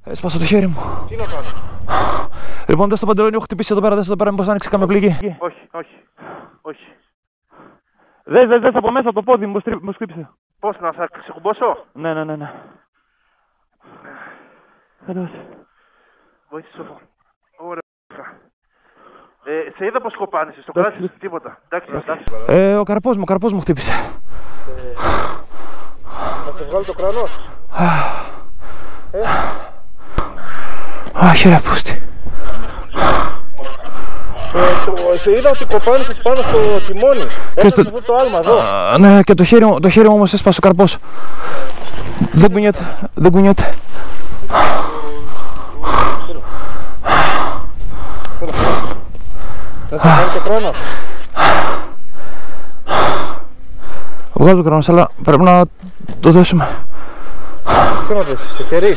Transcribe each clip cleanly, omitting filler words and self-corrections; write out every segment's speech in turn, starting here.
Έσπασα το χέρι μου. Τι να κάνω? Λοιπόν, δες το παντελόνι, έχω χτυπήσει εδώ πέρα, δες εδώ πέρα, μήπως άνοιξε καμία πληγή. Όχι. Δες από μέσα το πόδι μου, μου χτύπησε. Πώς, να σε ξεκουμπώσω? Ναι. Βοήθησε το. Ωραία. Σε είδα πως κοπάνεσαι, στο κράτησες τίποτα. Εντάξει. Ο καρπός μου χτύπησε. Να σε βγάλω το κρανός. Αχ, ρε πούστη. Σε είδα ότι κοπάνεσαι πάνω στο τιμόνι. Έχεις αυτό το άλμα εδώ. Ναι, και το χέρι μου όμως έσπασε ο καρπός. Δεν κουνιέται. Να σε βγάλω το κράνο. Βγάλω το κράνος, αλλά πρέπει να το δέσουμε. Τι να δώσεις, στο χέρι?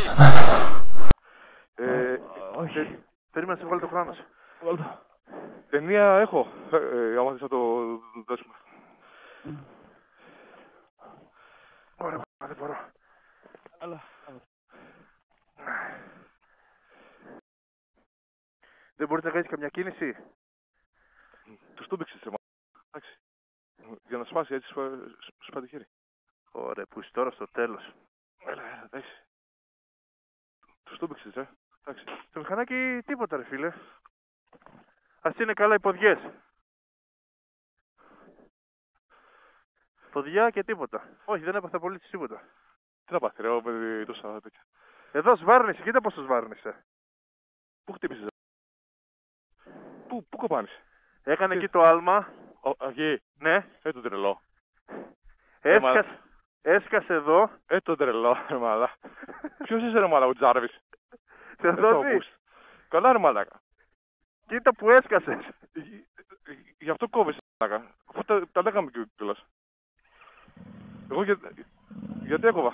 Όχι. Περίμενα να σε βγάλω το κράνος. Ταινία έχω, άμα θες να το δέσουμε. Ωραία, δεν μπορώ. Δεν μπορείς να κάνεις καμιά κίνηση? Τους το μπήξες, εντάξει. Για να σπάσει έτσι σου πάει το χέρι. Ωραία, που είσαι τώρα στο τέλος. Έλα, εντάξει. Τους το μπήξες, εντάξει. Το μηχανάκι τίποτα, ρε φίλε. Ας είναι καλά οι ποδιές. Ποδιά και τίποτα. Όχι, δεν έπαθα πολύ τίποτα. Τι να πάθει, ρε, παιδί, τόσα τέτοια. Εδώ σβάρνησε, κοίτα πως σβάρνησε. Πού χτύπησες? Πού κοπάνεις? Έκανε εκεί το άλμα. Εκεί. Ναι. Το τρελό. Έσκασε εδώ. Το τρελό, ρε μαλά. Ποιος είσαι, ρε μαλά, ο Τζάρβης? Σε εδώ δεις. Καλά, ρε μαλάκα. Κοίτα που έσκασες. Γι' αυτό κόβεσαι, μαλάκα. Αφού τα λέγαμε κιόλας. Εγώ γιατί έκοβα?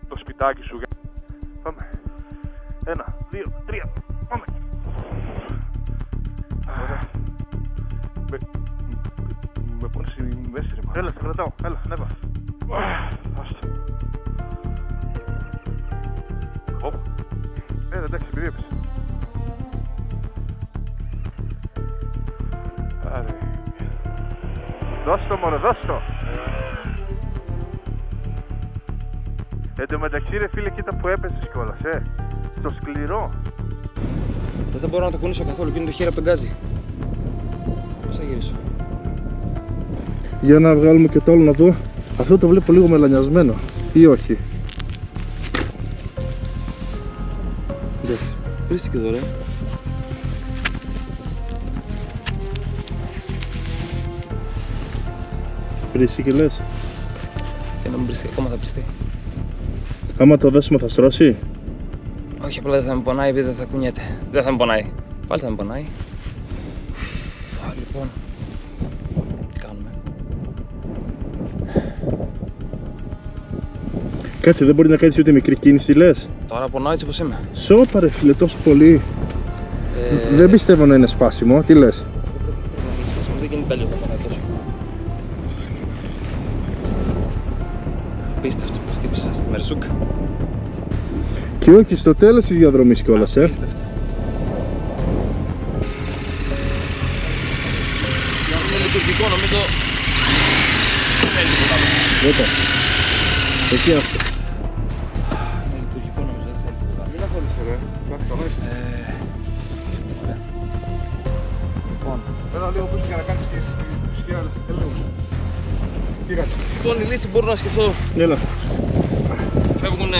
Το σπιτάκι σου. Πάμε. 1, 2, 3. Πάμε. Με πόνες η μέση, ρε μαλάκα. Έλα, σε κρατάω. Έλα, ανέβα. Εντάξει, επειδή έπεσε. Δώσ' το μόνο, δώσ' το. Εν τω μεταξύ, ρε φίλε, κοίτα που έπεσες κιόλας, στο σκληρό. Δεν μπορώ να το κουνήσω καθόλου, είναι το χέρι από τον γκάζι. Πώς θα γυρίσω? Για να βγάλουμε και το άλλο να δω. Αυτό το βλέπω λίγο μελανιασμένο ή όχι? Εντάξει. Βρίστηκε εδώ, ρε. Βρίστηκε λες? Για να μην βριστεί, ακόμα θα βριστεί. Άμα το δέσουμε θα στρώσει? Όχι, απλά δεν θα με πονάει επειδή δεν θα κουνιέται. Δεν θα με πονάει. Πάλι θα με πονάει. Λοιπόν, τι κάνουμε? Κάτσε, δεν μπορεί να κάνεις ούτε μικρή κίνηση, λες? Τώρα πονάω έτσι πως είμαι. Σώπα, ρε φίλε, τόσο πολύ. Δεν πιστεύω να είναι σπάσιμο, τι λες? Δεν γίνεται αλλιώς να πονάει τόσο. Απίστευτο που χτύπησα στη Μερζούκα. Και όχι στο τέλος της διαδρομής κιόλας, Απίστευτο. Για να είναι λειτουργικό, νομίζω δεν είναι τίποτα άλλο. Εδώ. Εκεί αυτό. Είναι λειτουργικό, νομίζω δεν θέλει τίποτα. Έλα λίγο πίσω για να κάνεις σκιά. Έλα λίγο. Κάτσε. Λοιπόν, η λύση μπορώ να σκεφτώ. Έλα. Φεύγουν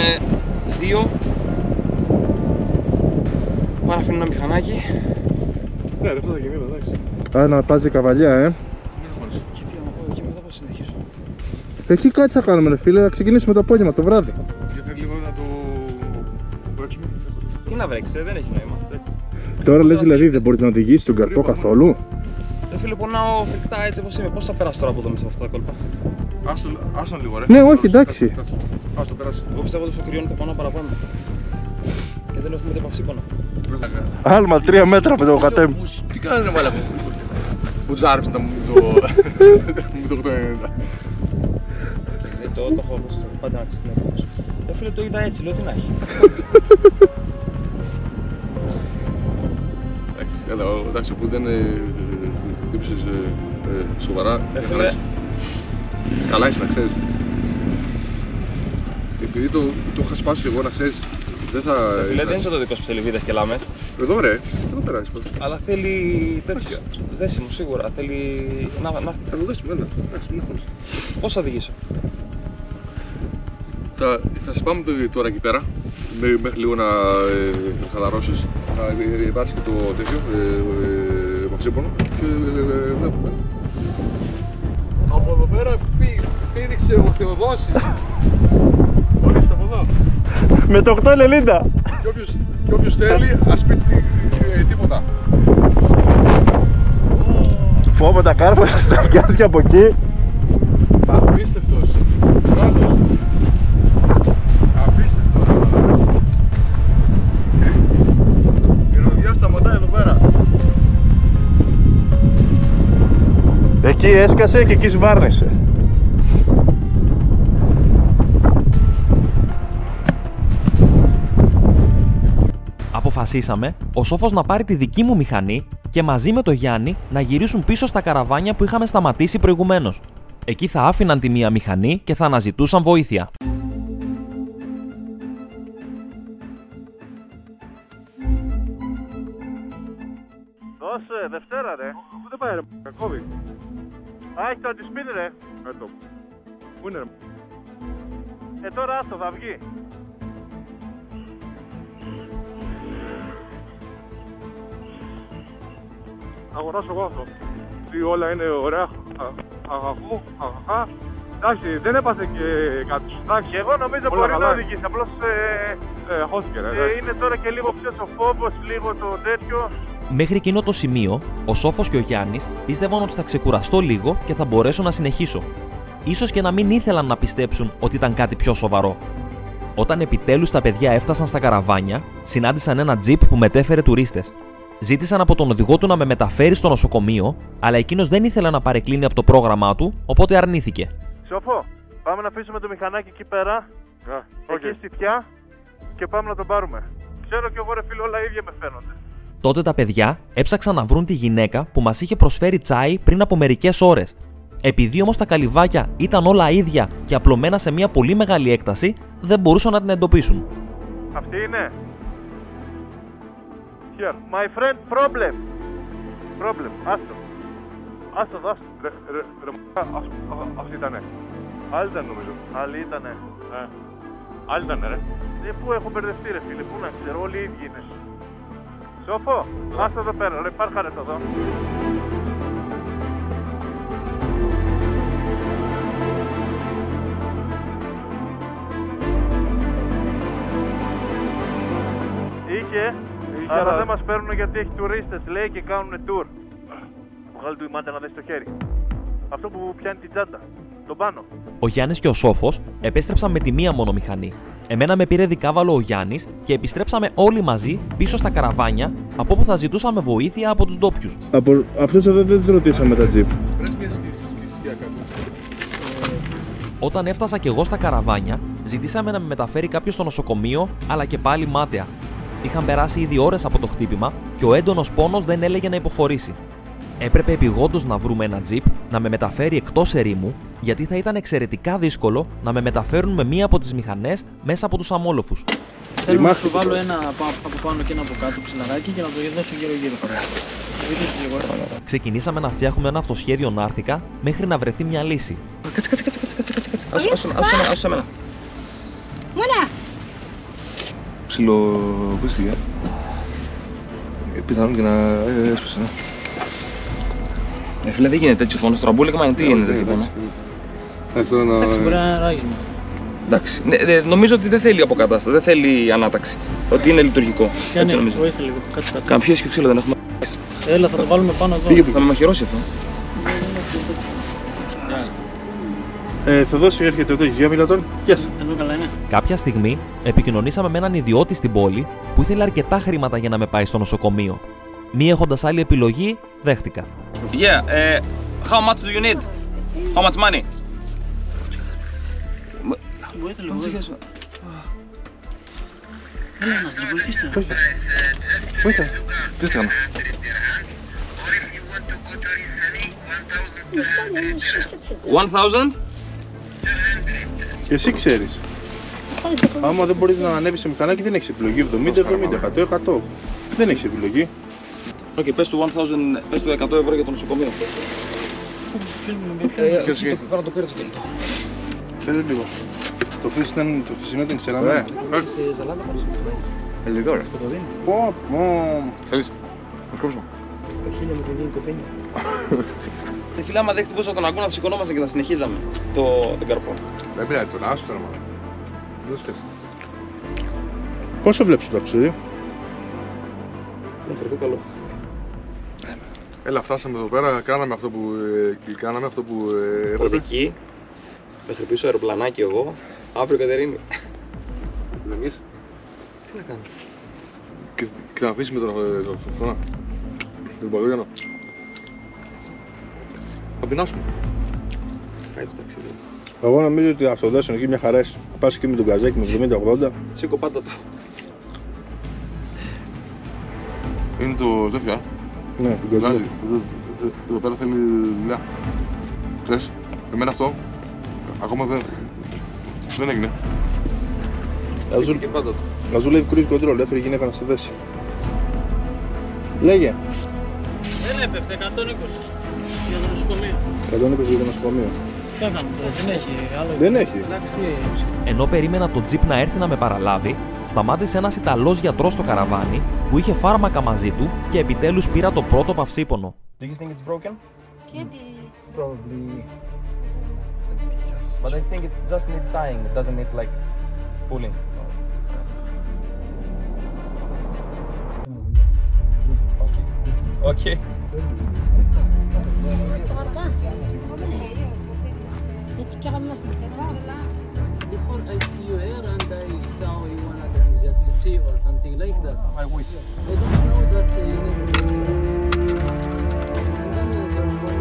δύο. Πάρα αφήνω ένα μηχανάκι. Ναι, ρε, αυτό θα γίνει, εντάξει. Α, να πας καβαλιά, Και τι να πάω εκεί μετά πώς συνεχίσω. Εκεί κάτι θα κάνουμε, ρε φίλε, θα ξεκινήσουμε το απόγευμα, το βράδυ. Για λίγο να το βρέξουμε. Τι να βρέξετε, δεν έχει νόημα. Τώρα λες δηλαδή δεν μπορείς να οδηγήσεις τον καρπό καθόλου. Ρε φίλε, πονάω φρικτά έτσι όπως είμαι. Πώς θα περάσω τώρα από εδώ μέσα από αυτά τα κόλπα. Άστον λίγο ρε. Ναι, όχι, εντάξει. Άστο, περάσει. Εγώ πιστεύω ότι στο κρυώνει το πάνω παραπάνω. Και δεν έχουμε ούτε παυσίπονα. Άλμα 3 μέτρα με το κατέμ. Τι κάνεις ρε μάλακα. Που τους άρεψε να μου το 80. Το έχω όπως το πάντα να ξεστηνεύω. Ρε φίλε, το είδα έτσι, λέω τι να έχει. Εντάξει, αφού δεν χτύπησες σοβαρά, καλά είσαι να ξέρεις. Επειδή το είχα σπάσει εγώ να ξέρεις, δεν θα... Φίλε, δεν είσαι το δικό σου ψελιβίδες και λάμες. Εδώ ρε, εδώ περάσεις πώς. Αλλά θέλει τέτοιο. Δέσιμο σίγουρα, θέλει να... Θα το δέσουμε, έλα, εντάξει, μην έχεις. Πώς θα οδηγήσω. Θα σε πάμε τώρα εκεί πέρα, μέχρι λίγο να χαλαρώσεις. Θα υπάρξει και το τέτοιο, μαξίπονο και βλέπουμε. Από εδώ πέρα πήδηξε ο Θεοδόσης. Ορίστε από εδώ. Με το 890. Και όποιος θέλει, ας πει τίποτα. Πω τα κάρπα σας τα πιάσει από εκεί. Απίστευτος. Πρώτος. Απίστευτο. Η ροδιά σταματάει εδώ πέρα. Εκεί έσκασε και εκεί σβάρνησε. Αποφασίσαμε ο Σόφος να πάρει τη δική μου μηχανή και μαζί με το Γιάννη να γυρίσουν πίσω στα καραβάνια που είχαμε σταματήσει προηγουμένως. Εκεί θα άφηναν τη μία μηχανή και θα αναζητούσαν βοήθεια. Δώσε, Δευτέρα ρε. Πού δεν πάει ρε, κακόβι. Α, έχει το αντισπίν ρε. Πού είναι ρε. Τώρα άστο, θα βγει. Αγοράσω εγώ αυτό. Τι όλα είναι ωραία. Αχαχού, αχαχά. Εντάξει, δεν έπαθε και κάτι. Εντάξει, εγώ νομίζω μπορεί να οδηγήσει. Απλώς χώθηκε ρε. Είναι τώρα και λίγο πιο ο φόβος, λίγο το τέτοιο. Μέχρι εκείνο το σημείο, ο Σόφος και ο Γιάννης πίστευαν ότι θα ξεκουραστώ λίγο και θα μπορέσω να συνεχίσω. Ίσως και να μην ήθελαν να πιστέψουν ότι ήταν κάτι πιο σοβαρό. Όταν επιτέλους τα παιδιά έφτασαν στα καραβάνια, συνάντησαν ένα τζιπ που μετέφερε τουρίστες. Ζήτησαν από τον οδηγό του να με μεταφέρει στο νοσοκομείο, αλλά εκείνος δεν ήθελε να παρεκκλίνει από το πρόγραμμά του, οπότε αρνήθηκε. Σοφό, πάμε να αφήσουμε το μηχανάκι εκεί πέρα, εκεί στη θιά και πάμε να τον πάρουμε. Ξέρω κι εγώ ρε φίλε, όλα ίδια με φαίνονται. Τότε τα παιδιά έψαξαν να βρουν τη γυναίκα που μας είχε προσφέρει τσάι πριν από μερικές ώρες. Επειδή όμως τα καλυβάκια ήταν όλα ίδια και απλωμένα σε μια πολύ μεγάλη έκταση, δεν μπορούσαν να την εντοπίσουν. Αυτή είναι. Here. My friend, problem. Άστο. Άστο, αυτή ήτανε. Άλλη ήταν νομίζω. Άλλη ήτανε. Άλλη ήτανε ρε. Πού έχω μπερδευτεί ρε φίλε, πού να ξέρω, όλοι οι ίδιοι είναι. Σοφό, άστο εδώ πέρα ρε, πάρ' χαρές εδώ. Είχε, αλλά δεν μας παίρνουν γιατί έχει τουρίστες λέει και κάνουν tour. Βγάλει του η μάντα να δεις το χέρι. Αυτό που πιάνει την τσάντα, τον πάνω. Ο Γιάννης και ο Σόφος επέστρεψαν με τη μία μόνο μηχανή. Εμένα με πήρε δικάβαλο ο Γιάννης και επιστρέψαμε όλοι μαζί πίσω στα καραβάνια, από όπου θα ζητούσαμε βοήθεια από τους ντόπιους. Από αυτούς εδώ δεν τους ρωτήσαμε τα τζιπ. Όταν έφτασα κι εγώ στα καραβάνια, ζητήσαμε να με μεταφέρει κάποιος στο νοσοκομείο, αλλά και πάλι μάταια. Είχαν περάσει ήδη ώρες από το χτύπημα και ο έντονος πόνος δεν έλεγε να υποχωρήσει. Έπρεπε επειγόντως να βρούμε ένα τζιπ να με μεταφέρει εκτός ερήμου, γιατί θα ήταν εξαιρετικά δύσκολο να με μεταφέρουν με μία από τις μηχανές μέσα από τους αμόλοφους. Θέλω να σου βάλω ένα από πάνω και ένα από κάτω ψιλαράκι και να το δώσω γύρω-γύρω. Ξεκινήσαμε να φτιάχνουμε ένα αυτοσχέδιο νάρθηκα μέχρι να βρεθεί μια λύση. Κάτσε. Άσου εμένα. Μόνα! Ψιλοπίστηκε. Πιθανόν και να έσπασε. Φίλε, δεν γίνεται έτσι φόνο. Στραμπούλικμα, τι γίνεται εκεί πάνω. Εντάξει, μπορεί να είναι ράγισμα. Εντάξει. Νομίζω ότι δεν θέλει αποκατάσταση, δεν θέλει ανάταξη. Ότι είναι λειτουργικό. Έτσι νομίζω. Βοήθησε λίγο. Κάτσε. Καμπιές και ξύλο δεν έχουμε. Έλα, θα το βάλουμε πάνω εδώ. Θα με μαχαιρώσει αυτό. Θοδόση, έρχεται ο Τέχης. Για μιλά τον. Γεια σας. Εδώ καλά είναι. Κάποια στιγμή επικοινωνήσαμε με έναν ιδιώτη στην πόλη που ήθελε αρκετά χρήματα για να με πάει στο νοσοκομείο. Μη έχοντας άλλη επιλογή, δέχτηκα. Yeah, how much do you need? How much money? Βοήθησε λίγο. Έλα, μας βοηθήστε. Βοήθα. Τι έκανα. $1,000? Εσύ ξέρεις. Άμα δεν μπορείς να ανέβεις σε μηχανάκι, δεν έχεις επιλογή. 70, 100. Δεν έχεις επιλογή. Οκ, πες του 1,000, πες του 100 ευρώ για το νοσοκομείο. Πρέπει να το πήρε το κινητό. Φέρε λίγο. Το χθεσινό ήταν ξεραμένο. Ελληνικό ρε. Πω. Θέλεις. Να κόψω. Φίλε, άμα δεν χτυπούσα τον αγκώνα, θα σηκωνόμασταν και θα συνεχίζαμε τον καρπό. Δεν πειράζει τον άσο τώρα μόνο. Δώστε. Πόσο βλέπεις το ταξίδι? Μέχρι το καλό. Έλα, φτάσαμε εδώ πέρα, κάναμε αυτό που έπρεπε. Οδική, μέχρι πίσω αεροπλανάκι εγώ, αύριο Κατερίνη. Λεμείς. Τι να κάνω. Και να αφήσεις με τον φωτόνα. Τον Παδόγιανο. Θα πεινάσουμε. Πάει το ταξίδι. Εγώ νομίζω ότι θα το δώσουν εκεί μια χαρές. Θα πας εκεί με τον καζάκι με 70-80. Σήκω πάντα το. Είναι το τέτοιο, Ναι, την καζάκι. Εδώ πέρα θέλει δουλειά. Ξέρεις, εμένα αυτό ακόμα δεν έγινε. Σήκω και πάντα το. Να σου λέει cruise control, έφερε γυναίκα να σε δέσει. Λέγε. Δεν έπεφτε, 120 για το νοσοκομείο. 120 για το νοσοκομείο. Τι έκανα τώρα, δεν έχει άλλο. Δεν έχει. Ενώ περίμενα το τζιπ να έρθει να με παραλάβει, σταμάτησε ένας Ιταλός γιατρός στο καραβάνι που είχε φάρμακα μαζί του και επιτέλους πήρα το πρώτο παυσίπονο. Do you think it's broken? Probably. But I think it just need tying, it doesn't need like pulling. Okay. Before I see you here and I thought you wanna drink just tea or something like that. I wish. I don't know that you need and then the one.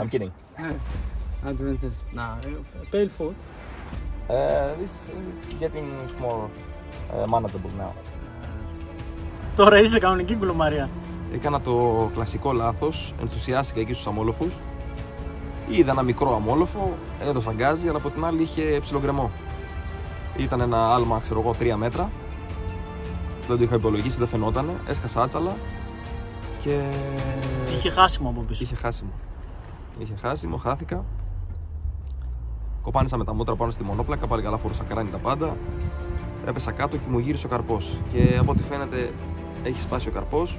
I'm kidding. Advances. Nah, pale food. It's getting more manageable now. Τώρα είσαι κανονική κουλομαρία. Έκανα το κλασικό λάθος, ενθουσιάστηκα εκεί στους αμόλοφους. Είδα ένα μικρό αμόλοφο, έδωσα γκάζι, αλλά από την άλλη είχε ψιλογκρεμό. Ήταν ένα άλμα, ξέρω εγώ, 3 μέτρα. Δεν το είχα υπολογίσει, δεν φαινότανε. Έσκασα άτσαλα και... Είχε χάσιμο από πίσω. Είχε χάσιμο, χάθηκα. Κοπάνισα με τα μούτρα πάνω στη μονόπλακα, πάλι καλά φορούσα κράνη τα πάντα. Έπεσα κάτω και μου γύρισε ο καρπός. Και από ό,τι φαίνεται έχει σπάσει ο καρπός.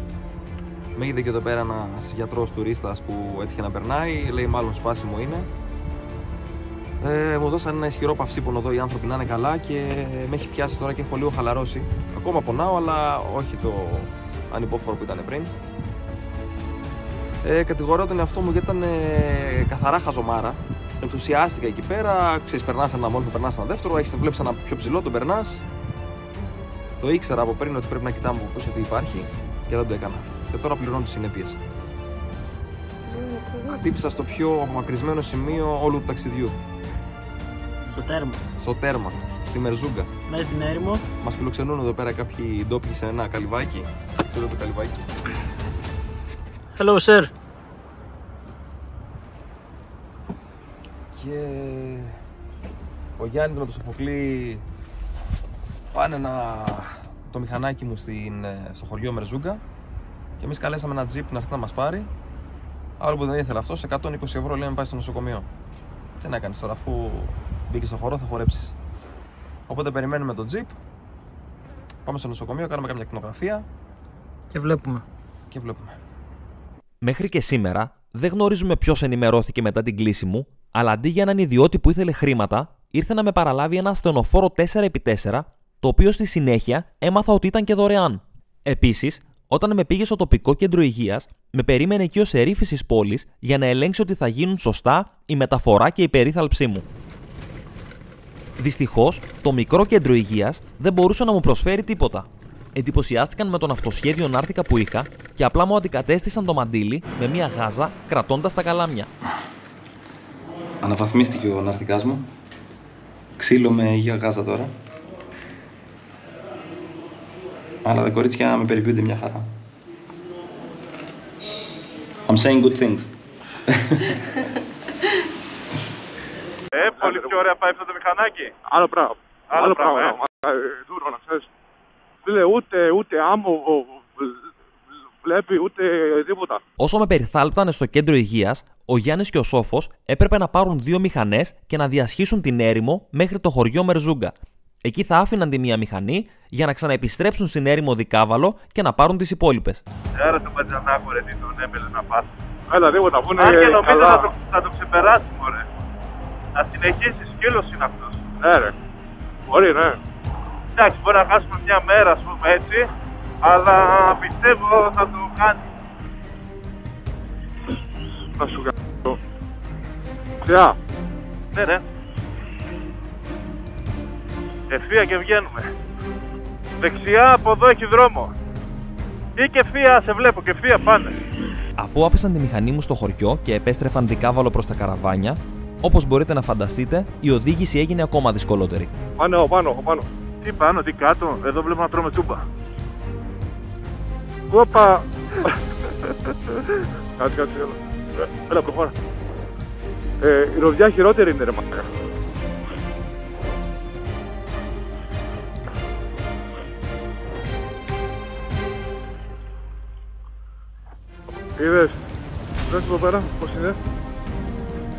Με είδε και εδώ πέρα ένας γιατρός τουρίστας που έτυχε να περνάει, λέει μάλλον σπάσιμο είναι. Μου δώσαν ένα ισχυρό παυσίπονο εδώ οι άνθρωποι να είναι καλά και με έχει πιάσει τώρα και έχω λίγο χαλαρώσει. Ακόμα πονάω, αλλά όχι το ανυπόφορο που ήταν πριν. Κατηγορώ τον εαυτό μου γιατί ήταν καθαρά χαζομάρα. Ενθουσιάστηκα εκεί πέρα, ξέρεις, περνάς ένα μόλι, περνάς ένα δεύτερο, βλέπεις ένα πιο ψηλό, τον περνάς. Το ήξερα από πριν ότι πρέπει να κοιτάμε από πίσω τι υπάρχει και δεν το έκανα. Και τώρα πληρώνω τις συνέπειες. Χτύπησα στο πιο απομακρυσμένο σημείο όλου του ταξιδιού. Στο τέρμα. Στο τέρμα, στη Μερζούγκα. Μέσα στην έρημο. Μας φιλοξενούν εδώ πέρα κάποιοι ντόπιοι σε ένα καλυβάκι. Ξέρω το καλυβάκι. Hello, sir. Και ο Γιάννης με το Σοφοκλή πάνε το μηχανάκι μου στο χωριό Μερζούγκα και εμείς καλέσαμε ένα τζιπ να έρθει να μας πάρει. Άλλο που δεν ήθελε αυτός, 120 ευρώ λέμε πάει στο νοσοκομείο. Τι να κάνεις τώρα, αφού μπήκε στο χορό θα χορέψεις. Οπότε περιμένουμε το τζιπ, πάμε στο νοσοκομείο, κάνουμε καμιά ακτινογραφία Και βλέπουμε. Μέχρι και σήμερα δεν γνωρίζουμε ποιος ενημερώθηκε μετά την κλήση μου, αλλά αντί για έναν ιδιώτη που ήθελε χρήματα, ήρθε να με παραλάβει ένα ασθενοφόρο 4x4, το οποίο στη συνέχεια έμαθα ότι ήταν και δωρεάν. Επίσης, όταν με πήγε στο τοπικό κέντρο υγείας, με περίμενε εκεί ο σερίφης της πόλης για να ελέγξει ότι θα γίνουν σωστά η μεταφορά και η περίθαλψή μου. Δυστυχώς, το μικρό κέντρο υγείας δεν μπορούσε να μου προσφέρει τίποτα. Εντυπωσιάστηκαν με τον αυτοσχέδιο νάρθηκα που είχα και απλά μου αντικατέστησαν το μαντίλι με μια γάζα κρατώντας τα καλάμια. Αναβαθμίστηκε ο ναρθικάς μου. Ξύλο με υγεία γάζα τώρα. Αλλά τα κορίτσια με περιποιούνται μια χαρά. I'm saying good things. Πολύ πιο ωραία πάει αυτό το μηχανάκι. Άλλο πράγμα. Δούρο να ξέρεις. Φίλε, ούτε άμμο βλέπει, ούτε τίποτα. Όσο με περιθάλπτανε στο κέντρο υγείας, ο Γιάννης και ο Σόφος έπρεπε να πάρουν 2 μηχανές και να διασχίσουν την έρημο μέχρι το χωριό Μερζούγκα. Εκεί θα άφηναν τη μία μηχανή για να ξαναεπιστρέψουν στην έρημο Δικάβαλο και να πάρουν τις υπόλοιπες. Άρα το Πατζανάκο ρε, τι τον έμελε να πας. Έλα, τίποτα, που είναι αν και νομίζω καλά. θα το ξεπεράσει, μωρέ. Θα συνεχίσει, σκύλος είναι αυτός. Ναι ρε, μπορεί ναι. Εντάξει, μπορεί να χάσουμε μια μέρα, ας πούμε έτσι, αλλά πιστεύω θα το κάνει. Να σου κάνω. Ξιά. Ναι. Ευθεία και βγαίνουμε. Δεξιά από εδώ έχει δρόμο. Ή και ευθεία, σε βλέπω, και ευθεία πάνε. Αφού άφησαν τη μηχανή μου στο χωριό και επέστρεφαν Δικάβαλο προς τα καραβάνια, όπως μπορείτε να φανταστείτε, η οδήγηση έγινε ακόμα δυσκολότερη. Πάνω. Τι πάνω, τι κάτω, εδώ βλέπω να τρώμε τούμπα. Όπα. Κάτσε, έλα προχώρα. Η ροδιά χειρότερη είναι ρε μαλάκα. Είδες, δες εδώ πέρα πως είναι.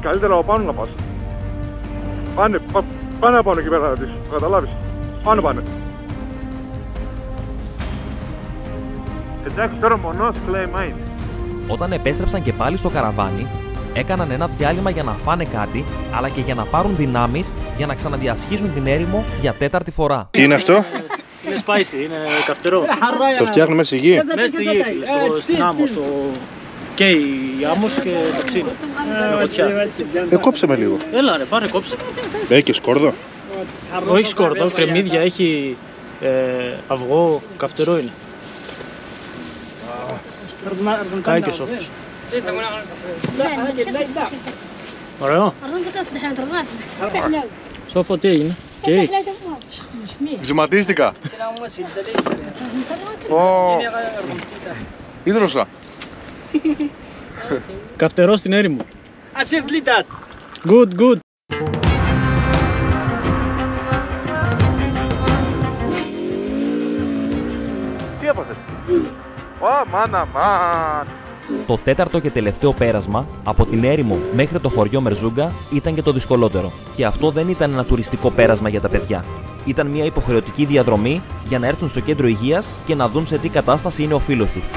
Καλύτερα από πάνω να πας. Πάνε από εκεί πέρα να δεις, το καταλάβεις. Πάνε. Εντάξει, τώρα μονός κλαίμα είναι. Όταν επέστρεψαν και πάλι στο καραβάνι, έκαναν ένα διάλειμμα για να φάνε κάτι, αλλά και για να πάρουν δυνάμεις για να ξαναδιασχίσουν την έρημο για 4η φορά. Τι είναι αυτό? Είναι spicy, είναι καυτερό. Το φτιάχνουμε μέσα στη γη. Μέσα στη γη, φίλε, στην άμμο, και η άμμος και το ξύλο. Με φωτιά. Κόψε με λίγο. Έλα ρε, πάρε κόψε. Έχει σκόρδο. Όχι σκόρδο, κρεμμύδια, έχει αυγό, καυτερό είναι. Κάει και Σόφος. Ωραίο. Σόφο, τι έγινε? Και Ζηματίστηκα. Ίδρωσα. καυτερό στην έρημο. Good. Τι έπαθες? Μάνα. Το 4ο και τελευταίο πέρασμα από την έρημο μέχρι το χωριό Μερζούγκα ήταν και το δυσκολότερο. Και αυτό δεν ήταν ένα τουριστικό πέρασμα για τα παιδιά. Ήταν μια υποχρεωτική διαδρομή για να έρθουν στο κέντρο υγείας και να δουν σε τι κατάσταση είναι ο φίλος τους.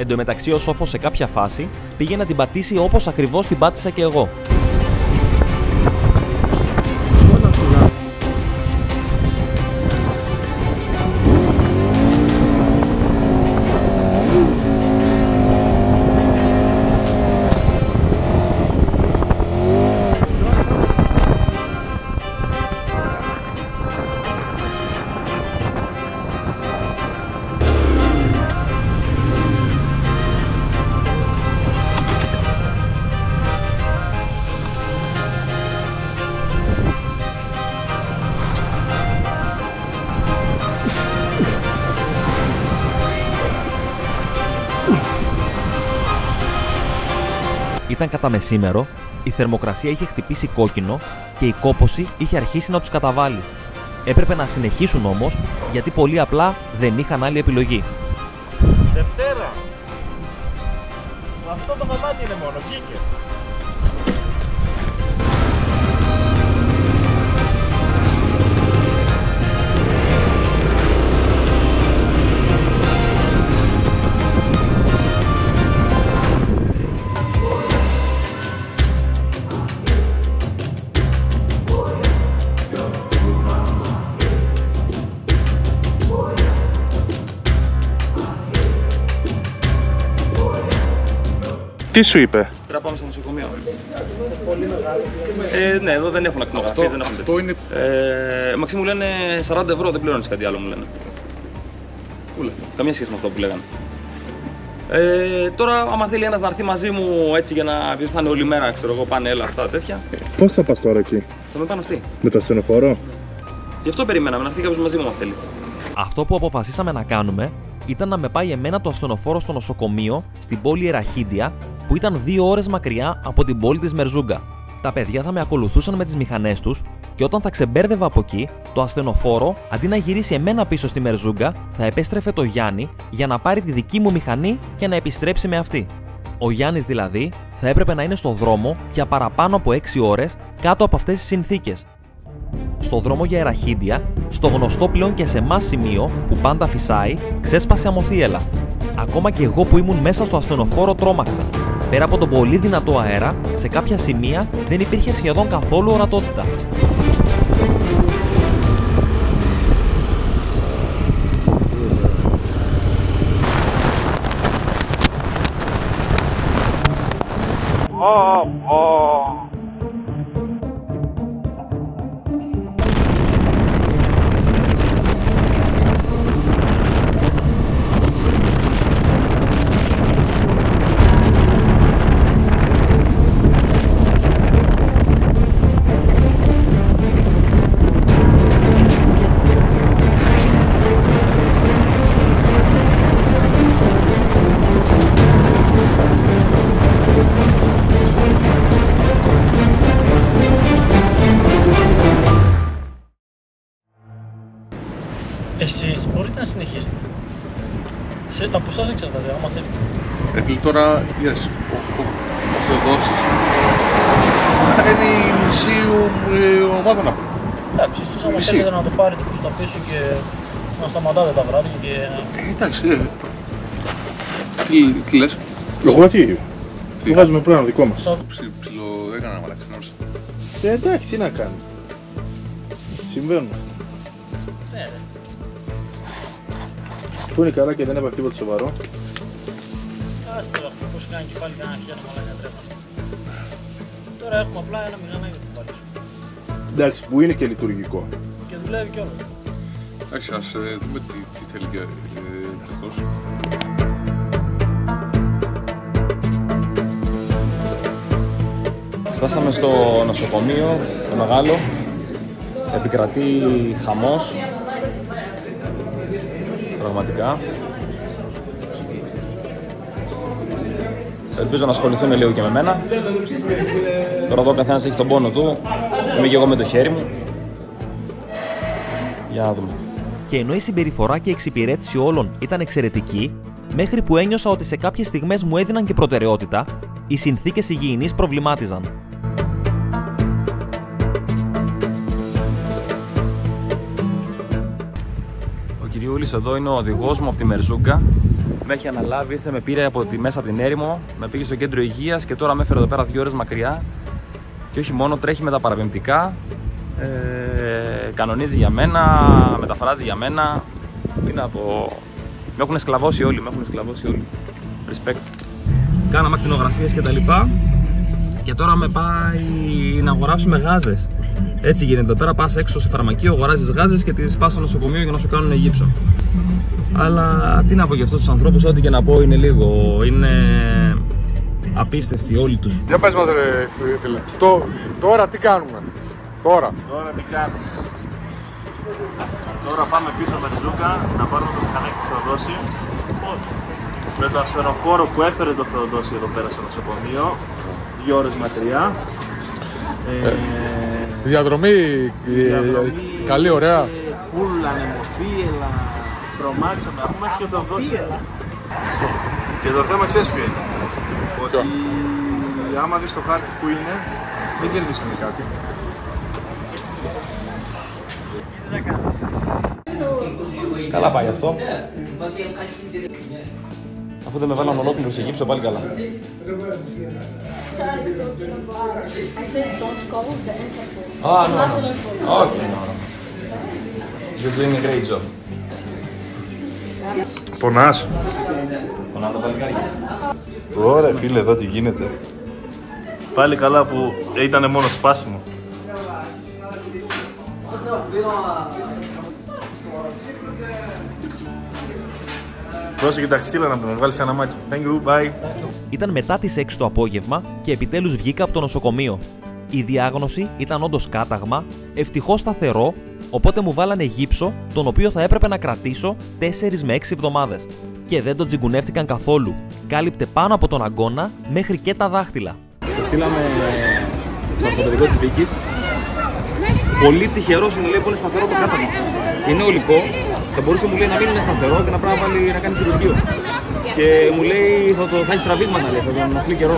Εν τω μεταξύ, ο Σόφος σε κάποια φάση πήγε να την πατήσει όπως ακριβώς την πάτησα και εγώ. Ήταν κατά μεσήμερο, η θερμοκρασία είχε χτυπήσει κόκκινο και η κόπωση είχε αρχίσει να τους καταβάλει. Έπρεπε να συνεχίσουν όμως, γιατί πολύ απλά δεν είχαν άλλη επιλογή. Δευτέρα! Αυτό το δωμάτιο είναι μόνο, βγήκε. Τι σου είπε? Πρέπει να πάμε στο νοσοκομείο. Ναι, εδώ δεν έχουν ακτινογραφίες, δεν έχουν τέτοια. Αυτό είναι. Μαξί μου λένε 40 ευρώ, δεν πληρώνεις κάτι άλλο μου λένε. Ούλα, καμία σχέση με αυτό που λέγανε. Τώρα, άμα θέλει ένας να έρθει μαζί μου έτσι για να επειδή θα είναι όλη μέρα, ξέρω εγώ, πάνε έλα αυτά τέτοια. Πώς θα πας τώρα εκεί? Θα με πάνε αυτοί. Με το ασθενοφόρο? Γι' αυτό περιμέναμε, να έρθει κάποιος μαζί μου αν θέλει. Αυτό που αποφασίσαμε να κάνουμε ήταν να με πάει εμένα το ασθενοφόρο στο νοσοκομείο στην πόλη Εραχίντια, που ήταν 2 ώρες μακριά από την πόλη της Μερζούγκα. Τα παιδιά θα με ακολουθούσαν με τις μηχανές τους και όταν θα ξεμπέρδευα από εκεί, το ασθενοφόρο αντί να γυρίσει εμένα πίσω στη Μερζούγκα, θα επέστρεφε το Γιάννη για να πάρει τη δική μου μηχανή και να επιστρέψει με αυτή. Ο Γιάννης δηλαδή θα έπρεπε να είναι στο δρόμο για παραπάνω από 6 ώρες κάτω από αυτές τις συνθήκες. Στο δρόμο για Εραχίντια, στο γνωστό πλέον και σε εμάς σημείο που πάντα φυσάει, ξέσπασε αμοθίελα. Ακόμα και εγώ που ήμουν μέσα στο ασθενοφόρο τρόμαξα. Πέρα από τον πολύ δυνατό αέρα, σε κάποια σημεία δεν υπήρχε σχεδόν καθόλου ορατότητα. Εσείς μπορείτε να συνεχίσετε. Από εσάς εξαρτάται, άμα θέλετε. Φίλε, τώρα, yes, ο Θεοδόσης είναι η μισή ομάδα να πούμε. Εντάξει, ίσως άμα θέλετε να το πάρετε προς τα πίσω και να σταματάτε τα βράδια και... Εντάξει, τι λες? Εγώ τι? Βγάζουμε πλέον δικό μας. Ψιλο έκανα μαλάκα, ξενόρισα. Εντάξει, τι να κάνουμε. Συμβαίνουν. Ναι, ρε. Που είναι καλά και δεν έπαθε τίποτα σοβαρό. Άστε τώρα αυτό πως κάνει και πάλι κανένα χέρι μαλάκα τρέφανε. Τώρα έχουμε απλά ένα μηχανάκι που πάλι. Εντάξει, που είναι και λειτουργικό. Και δουλεύει κιόλας. Εντάξει, ας δούμε τι θέλει και αυτός. Φτάσαμε στο νοσοκομείο, το μεγάλο. Επικρατεί χαμός. Πραγματικά. Ελπίζω να ασχοληθούν λίγο και με μένα. Τώρα εδώ ο καθένας έχει τον πόνο του. Είμαι και εγώ με το χέρι μου. Για να δούμε. Και ενώ η συμπεριφορά και η εξυπηρέτηση όλων ήταν εξαιρετική, μέχρι που ένιωσα ότι σε κάποιες στιγμές μου έδιναν και προτεραιότητα, οι συνθήκες υγιεινής προβλημάτιζαν. Ιούλης εδώ είναι ο οδηγός μου από τη Μερζούγκα. Με έχει αναλάβει, ήρθε, με πήρε μέσα από την έρημο, με πήγε στο κέντρο υγείας και τώρα με έφερε εδώ πέρα 2 ώρες μακριά. Και όχι μόνο, τρέχει με τα παραπεμπτικά, κανονίζει για μένα, μεταφράζει για μένα. Τι να πω, με έχουν σκλαβώσει όλοι, Respect. Κάναμε ακτινογραφίες και τα λοιπά. Και τώρα με πάει να αγοράσουμε γάζες. Έτσι γίνεται εδώ πέρα, πας έξω σε φαρμακείο, αγοράζεις γάζες και τις πας στο νοσοκομείο για να σου κάνουν γύψο. Αλλά τι να πω για αυτούς τους ανθρώπους, ό,τι και να πω είναι λίγο. Είναι απίστευτοι όλοι τους. Για πες μας ρε φίλε, τώρα τι κάνουμε? Τώρα τι κάνουμε? Τώρα πάμε πίσω με Μερζούγκα να πάρουμε το μηχανάκι του Θεοδόση. Πώς? Με το ασθενοφόρο που έφερε το Θεοδόση εδώ πέρα στο νοσοκομείο, 2 ώρες μακριά. Διαδρομή καλή, ωραία. Φουλ ανεμοφύελα, τρομάξαμε, αφού μέχρι και ο Θεοδόση. Και το θέμα ξέρεις ποιο είναι? Ότι άμα δεις το χάρτη που είναι, δεν κερδίσαμε κάτι. Καλά πάει αυτό. Αφού δεν με βάλαν ολόκληρο σε γύψο, πάλι καλά. Όχι. You're doing a great job. Πονάς? Πονά τα παλικάρια. Ωραία φίλε, εδώ τι γίνεται. Πάλι καλά που ήταν μόνο σπάσιμο. Δώσε και τα ξύλα να με βγάλεις κανένα μάτι. Thank you, bye. Ήταν μετά τις 6 το απόγευμα και επιτέλους βγήκα από το νοσοκομείο. Η διάγνωση ήταν όντως κάταγμα, ευτυχώς σταθερό, οπότε μου βάλανε γύψο, τον οποίο θα έπρεπε να κρατήσω 4 με 6 εβδομάδες. Και δεν τον τσιγκουνεύτηκαν καθόλου. Κάλυπτε πάνω από τον αγκώνα μέχρι και τα δάχτυλα. Το στείλαμε στο ορθοπαιδικό της Βίκης. Πολύ τυχερός είναι, λέει, που είναι σταθερό το κάταγμα. Είναι ολικό, θα μπορούσε μου λέει να μην είναι σταθερό και να πρέπει να κάνει χειρουργείο. Και μου λέει θα έχει τραβήγματα, λέει, θα τον ενοχλεί καιρό.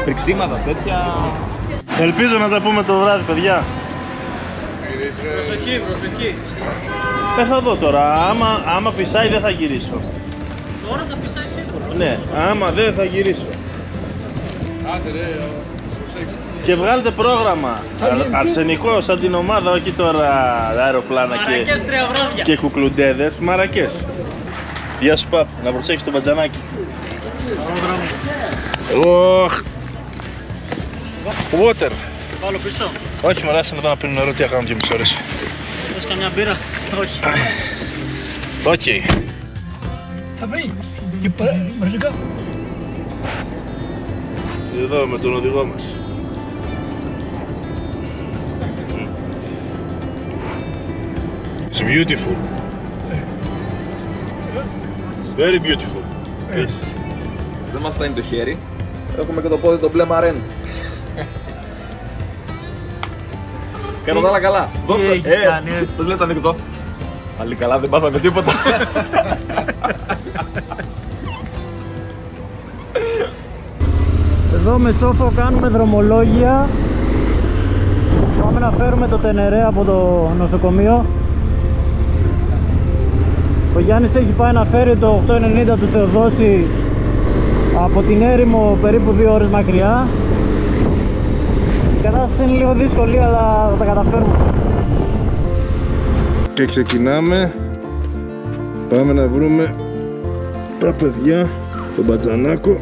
Πριξίματα, τέτοια. Ελπίζω να τα πούμε το βράδυ, παιδιά. Προσοχή. Θα δω τώρα, άμα πισάει δεν θα γυρίσω. Τώρα θα πισάει σίγουρα. Ναι, άμα δεν θα γυρίσω. Άντε ρε, Και βγάλετε πρόγραμμα. Αρσενικό σαν την ομάδα, όχι τώρα αεροπλάνα Μαρακές 3 βράδια. και κουκλουντέδες. Μαρακές. Γεια σου Παπ, να προσέχεις το μπατζανάκι. Water. Βάλω πίσω. Όχι μωρά, άσε μετά να πίνουν νερό, τι θα κάνουν και μισές ώρες. Θες καμιά μπύρα? Όχι. Οκ. Θα βρει. Και μερικά. Εδώ με τον οδηγό μας. It's beautiful. Very beautiful. Yes. Δεν μας φτάνει το χέρι. Έχουμε και το πόδι το μπλε μαρέν. Κάνω τα άλλα καλά. Δώξα. Πώς λέει το ανοιχτό. Πάλι καλά, δεν πάθαμε τίποτα. Εδώ με Σόφο κάνουμε δρομολόγια. Πάμε να φέρουμε το Τενερέ από το νοσοκομείο. Ο Γιάννης έχει πάει να φέρει το 890 του Θεοδόση από την έρημο περίπου 2 ώρες μακριά. Η κατάσταση είναι λίγο δύσκολη, αλλά θα τα καταφέρουμε. Και ξεκινάμε. Πάμε να βρούμε τα παιδιά, τον μπατζανάκο.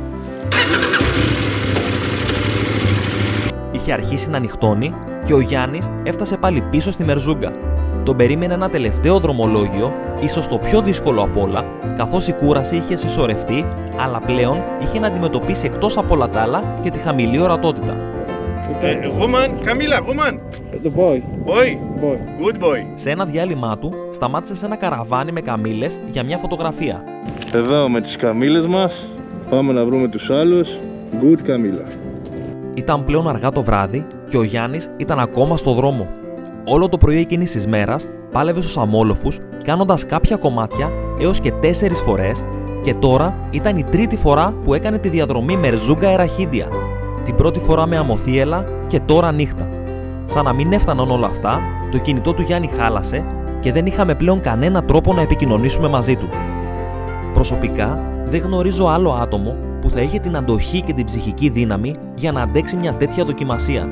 Είχε αρχίσει να νυχτώνει και ο Γιάννης έφτασε πάλι πίσω στη Μερζούγκα. Τον περίμενε ένα τελευταίο δρομολόγιο, ίσως το πιο δύσκολο απ' όλα, καθώς η κούραση είχε συσσωρευτεί, αλλά πλέον είχε να αντιμετωπίσει εκτός από όλα τα άλλα και τη χαμηλή ορατότητα. Woman, Camila, woman. The boy. Boy. Good boy. Σε ένα διάλειμμα του, σταμάτησε σε ένα καραβάνι με καμήλες για μια φωτογραφία. Εδώ με τις καμήλες μας, πάμε να βρούμε τους άλλους. Good Camila. Ήταν πλέον αργά το βράδυ και ο Γιάννης ήταν ακόμα στο δρόμο. Όλο το πρωί εκείνης της μέρας πάλευε στους αμόλοφους, κάνοντας κάποια κομμάτια έως και 4 φορές, και τώρα ήταν η τρίτη φορά που έκανε τη διαδρομή Μερζούγκα Εραχίντια. Την πρώτη φορά με αμοθίελα και τώρα νύχτα. Σαν να μην έφταναν όλα αυτά, το κινητό του Γιάννη χάλασε και δεν είχαμε πλέον κανένα τρόπο να επικοινωνήσουμε μαζί του. Προσωπικά, δεν γνωρίζω άλλο άτομο που θα είχε την αντοχή και την ψυχική δύναμη για να αντέξει μια τέτοια δοκιμασία.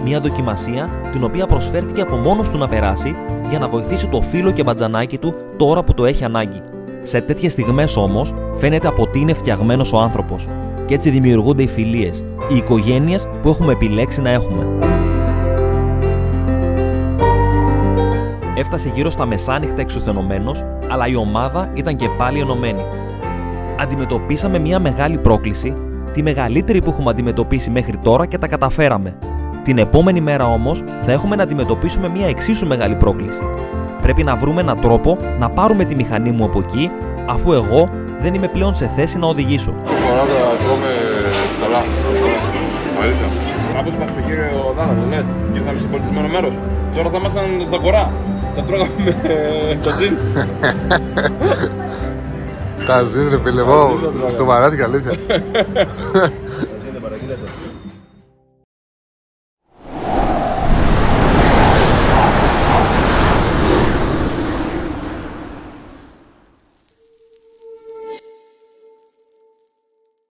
Μια δοκιμασία την οποία προσφέρθηκε από μόνος του να περάσει για να βοηθήσει το φίλο και μπατζανάκι του τώρα που το έχει ανάγκη. Σε τέτοιες στιγμές όμως φαίνεται από τι είναι φτιαγμένος ο άνθρωπος. Και έτσι δημιουργούνται οι φιλίες, οι οικογένειες που έχουμε επιλέξει να έχουμε. Έφτασε γύρω στα μεσάνυχτα εξουθενωμένος, αλλά η ομάδα ήταν και πάλι ενωμένη. Αντιμετωπίσαμε μια μεγάλη πρόκληση, τη μεγαλύτερη που έχουμε αντιμετωπίσει μέχρι τώρα και τα καταφέραμε. Την επόμενη μέρα όμως θα έχουμε να αντιμετωπίσουμε μια εξίσου μεγάλη πρόκληση. Πρέπει να βρούμε έναν τρόπο να πάρουμε τη μηχανή μου από εκεί, αφού εγώ δεν είμαι πλέον σε θέση να οδηγήσω. Φορά τα τρώμε καλά. Αλήθεια. Κάπως μας πήγε ο Δάνα, δεν λες? Ήρθαμε σε πολιτισμένο μέρος. Τώρα θα ήμασταν στα κορά. Τα τρώγαμε με το ζύν. Τα ζύν ρε φίλε, το μαράτικα αλήθεια.